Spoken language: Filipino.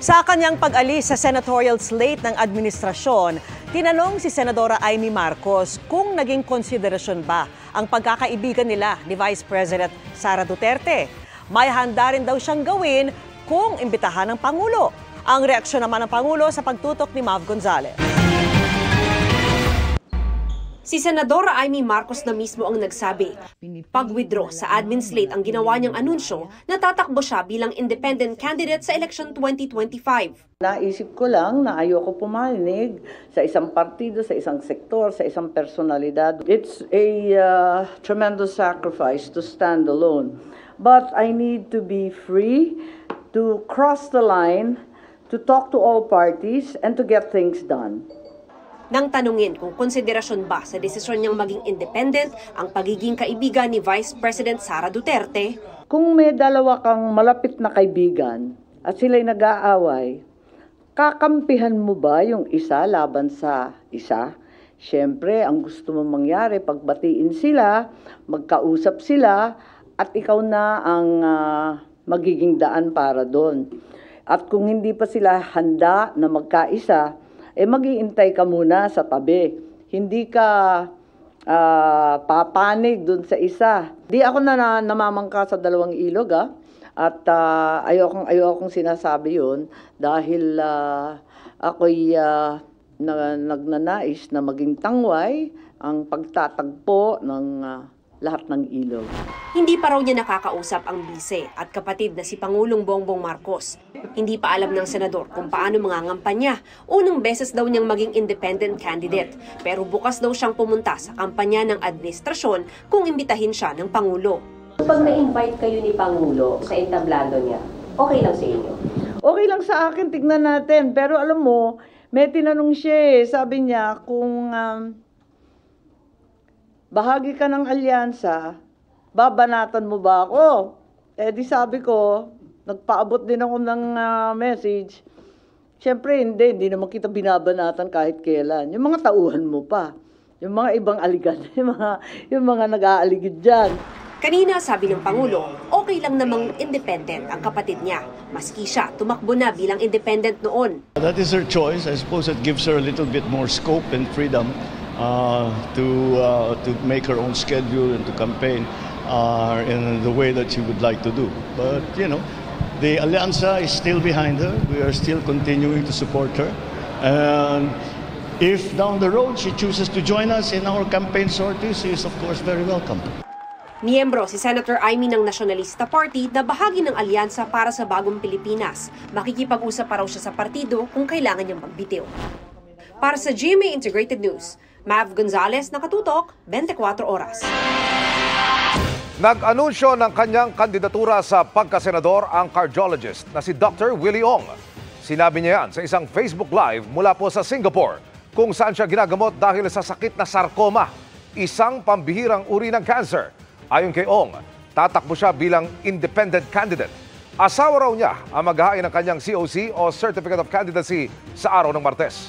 Sa kanyang pag-alis sa senatorial slate ng administrasyon, tinanong si Senadora Amy Marcos kung naging konsiderasyon ba ang pagkakaibigan nila ni Vice President Sara Duterte. May handa rin daw siyang gawin kung imbitahan ng Pangulo. Ang reaksyon naman ng Pangulo sa pagtutok ni Mav Gonzalez. Si Senadora Amy Marcos na mismo ang nagsabi, pag-withdraw sa admin slate ang ginawa niyang anunsyo na tatakbo siya bilang independent candidate sa election 2025. Naisip ko lang na ayoko pumanig sa isang partido, sa isang sektor, sa isang personalidad. It's a tremendous sacrifice to stand alone. But I need to be free to cross the line, to talk to all parties, and to get things done. Nang tanungin kung konsiderasyon ba sa desisyon niyang maging independent ang pagiging kaibigan ni Vice President Sara Duterte. Kung may dalawa kang malapit na kaibigan at sila'y nag-aaway, kakampihan mo ba yung isa laban sa isa? Siyempre, ang gusto mong mangyari, pagbatiin sila, magkausap sila, at ikaw na ang magiging daan para doon. At kung hindi pa sila handa na magkaisa, mag-iintay ka muna sa tabi. Hindi ka papanig dun sa isa. Di ako na namamangka sa dalawang ilog, at ayokong sinasabi yun dahil ako'y nagnanais na maging tangway ang pagtatagpo ng lahat ng ilog. Hindi pa raw niya nakakausap ang bise at kapatid na si Pangulong Bongbong Marcos. Hindi pa alam ng senador kung paano mangangampanya. Unang beses daw niyang maging independent candidate. Pero bukas daw siyang pumunta sa kampanya ng administrasyon kung imbitahin siya ng Pangulo. Pag na-invite kayo ni Pangulo sa entablado niya, okay lang sa inyo? Okay lang sa akin, tignan natin. Pero alam mo, may tinanong siya sabi niya kung bahagi ka ng alyansa, babanatan mo ba ako? Di sabi ko, nagpaabot din ako ng message. Siyempre hindi naman kita binabanatan kahit kailan. Yung mga tauhan mo pa, yung mga ibang aligan, yung mga nag-aaligid dyan. Kanina sabi ng Pangulo, okay lang namang independent ang kapatid niya. Maski siya, tumakbo na bilang independent noon. That is her choice. I suppose it gives her a little bit more scope and freedom to make her own schedule and to campaign in the way that she would like to do. But, you know, the Alianza is still behind her. We are still continuing to support her. And if down the road she chooses to join us in our campaign sorties, she is of course very welcome. Miyembro si Senator Amy ng Nationalista Party na bahagi ng alyansa para sa bagong Pilipinas. Makikipag-usap pa raw siya sa partido kung kailangan niyang magbitiw. Para sa GMA Integrated News, Mav Gonzalez, nakatutok, 24 oras. Nag-anunsyo ng kanyang kandidatura sa pagkasenador ang cardiologist na si Dr. Willie Ong. Sinabi niya yan sa isang Facebook Live mula po sa Singapore kung saan siya ginagamot dahil sa sakit na sarcoma, isang pambihirang uri ng cancer. Ayon kay Ong, tatakbo siya bilang independent candidate. Asawa raw niya ang maghahain ng kanyang COC o Certificate of Candidacy sa araw ng Martes.